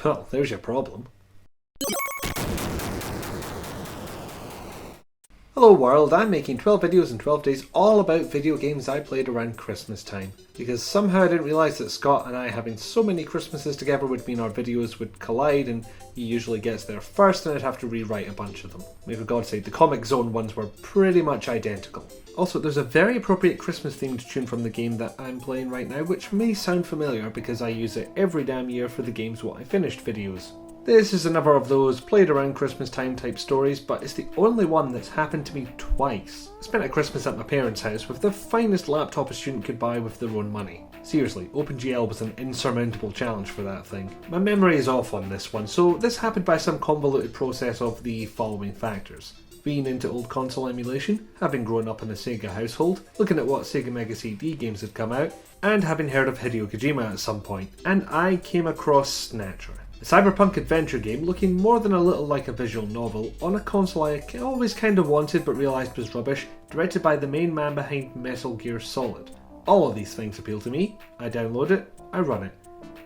Well, there's your problem. Hello world, I'm making 12 videos in 12 days all about video games I played around Christmas time. Because somehow I didn't realise that Scott and I having so many Christmases together would mean our videos would collide, and he usually gets there first and I'd have to rewrite a bunch of them. I mean, for God's sake, the Comic Zone ones were pretty much identical. Also, there's a very appropriate Christmas themed tune from the game that I'm playing right now, which may sound familiar because I use it every damn year for the Games What I Finished videos. This is another of those played around Christmas time type stories, but it's the only one that's happened to me twice. I spent a Christmas at my parents' house with the finest laptop a student could buy with their own money. Seriously, OpenGL was an insurmountable challenge for that thing. My memory is off on this one, so this happened by some convoluted process of the following factors. Being into old console emulation, having grown up in a Sega household, looking at what Sega Mega CD games had come out, and having heard of Hideo Kojima at some point. And I came across Snatcher. A cyberpunk adventure game looking more than a little like a visual novel on a console I always kind of wanted but realised was rubbish, directed by the main man behind Metal Gear Solid. All of these things appeal to me. I download it, I run it,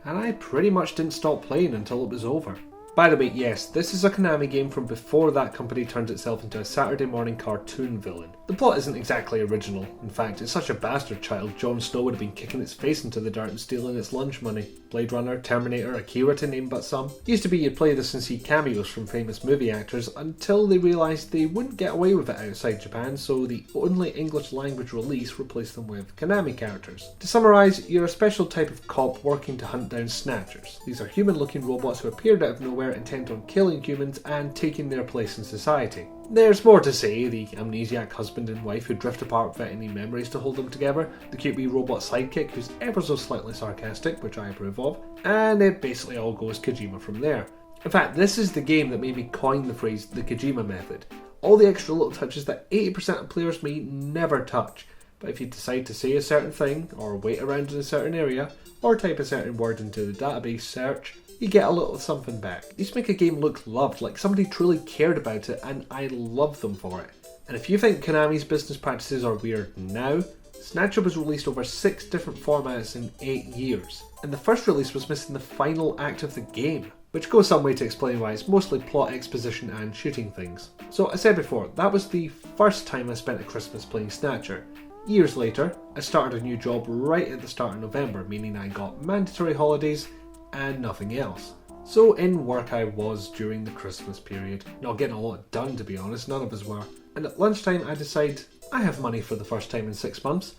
and I pretty much didn't stop playing until it was over. By the way, yes, this is a Konami game from before that company turned itself into a Saturday morning cartoon villain. The plot isn't exactly original. In fact, it's such a bastard child, Jon Snow would have been kicking its face into the dirt and stealing its lunch money. Blade Runner, Terminator, Akira to name but some. Used to be you'd play this and see cameos from famous movie actors until they realised they wouldn't get away with it outside Japan, so the only English language release replaced them with Konami characters. To summarise, you're a special type of cop working to hunt down Snatchers. These are human looking robots who appeared out of nowhere intent on killing humans and taking their place in society. There's more to say, the amnesiac husband and wife who drift apart without any memories to hold them together, the cute wee robot sidekick who's ever so slightly sarcastic, which I approve of, and it basically all goes Kojima from there. In fact, this is the game that made me coin the phrase the Kojima method. All the extra little touches that 80% of players may never touch, but if you decide to say a certain thing, or wait around in a certain area, or type a certain word into the database search, you get a little something back. These make a game look loved, like somebody truly cared about it, and I love them for it. And if you think Konami's business practices are weird now, Snatcher was released over 6 different formats in 8 years. And the first release was missing the final act of the game, which goes some way to explain why it's mostly plot exposition and shooting things. So I said before, that was the first time I spent a Christmas playing Snatcher. Years later, I started a new job right at the start of November, meaning I got mandatory holidays and nothing else. So in work I was during the Christmas period. Not getting a lot done, to be honest, none of us were. And at lunchtime I decide I have money for the first time in 6 months.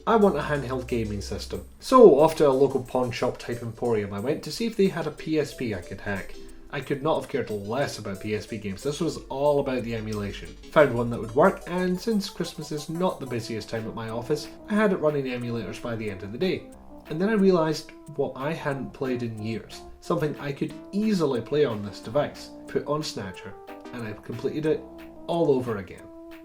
I want a handheld gaming system. So off to a local pawn shop type emporium I went to see if they had a PSP I could hack. I could not have cared less about PSP games, this was all about the emulation. Found one that would work, and since Christmas is not the busiest time at my office, I had it running emulators by the end of the day. And then I realised what I hadn't played in years, something I could easily play on this device, put on Snatcher, and I've completed it all over again.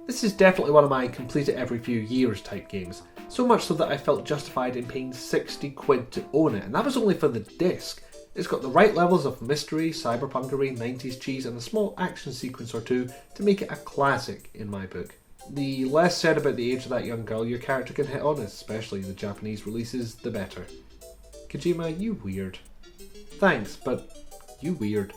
This is definitely one of my complete it every few years type games, so much so that I felt justified in paying 60 quid to own it, and that was only for the disc. It's got the right levels of mystery, cyberpunkery, 90s cheese, and a small action sequence or two to make it a classic in my book. The less said about the age of that young girl your character can hit on, especially the Japanese releases, the better. Kojima, you weird. Thanks, but you weird.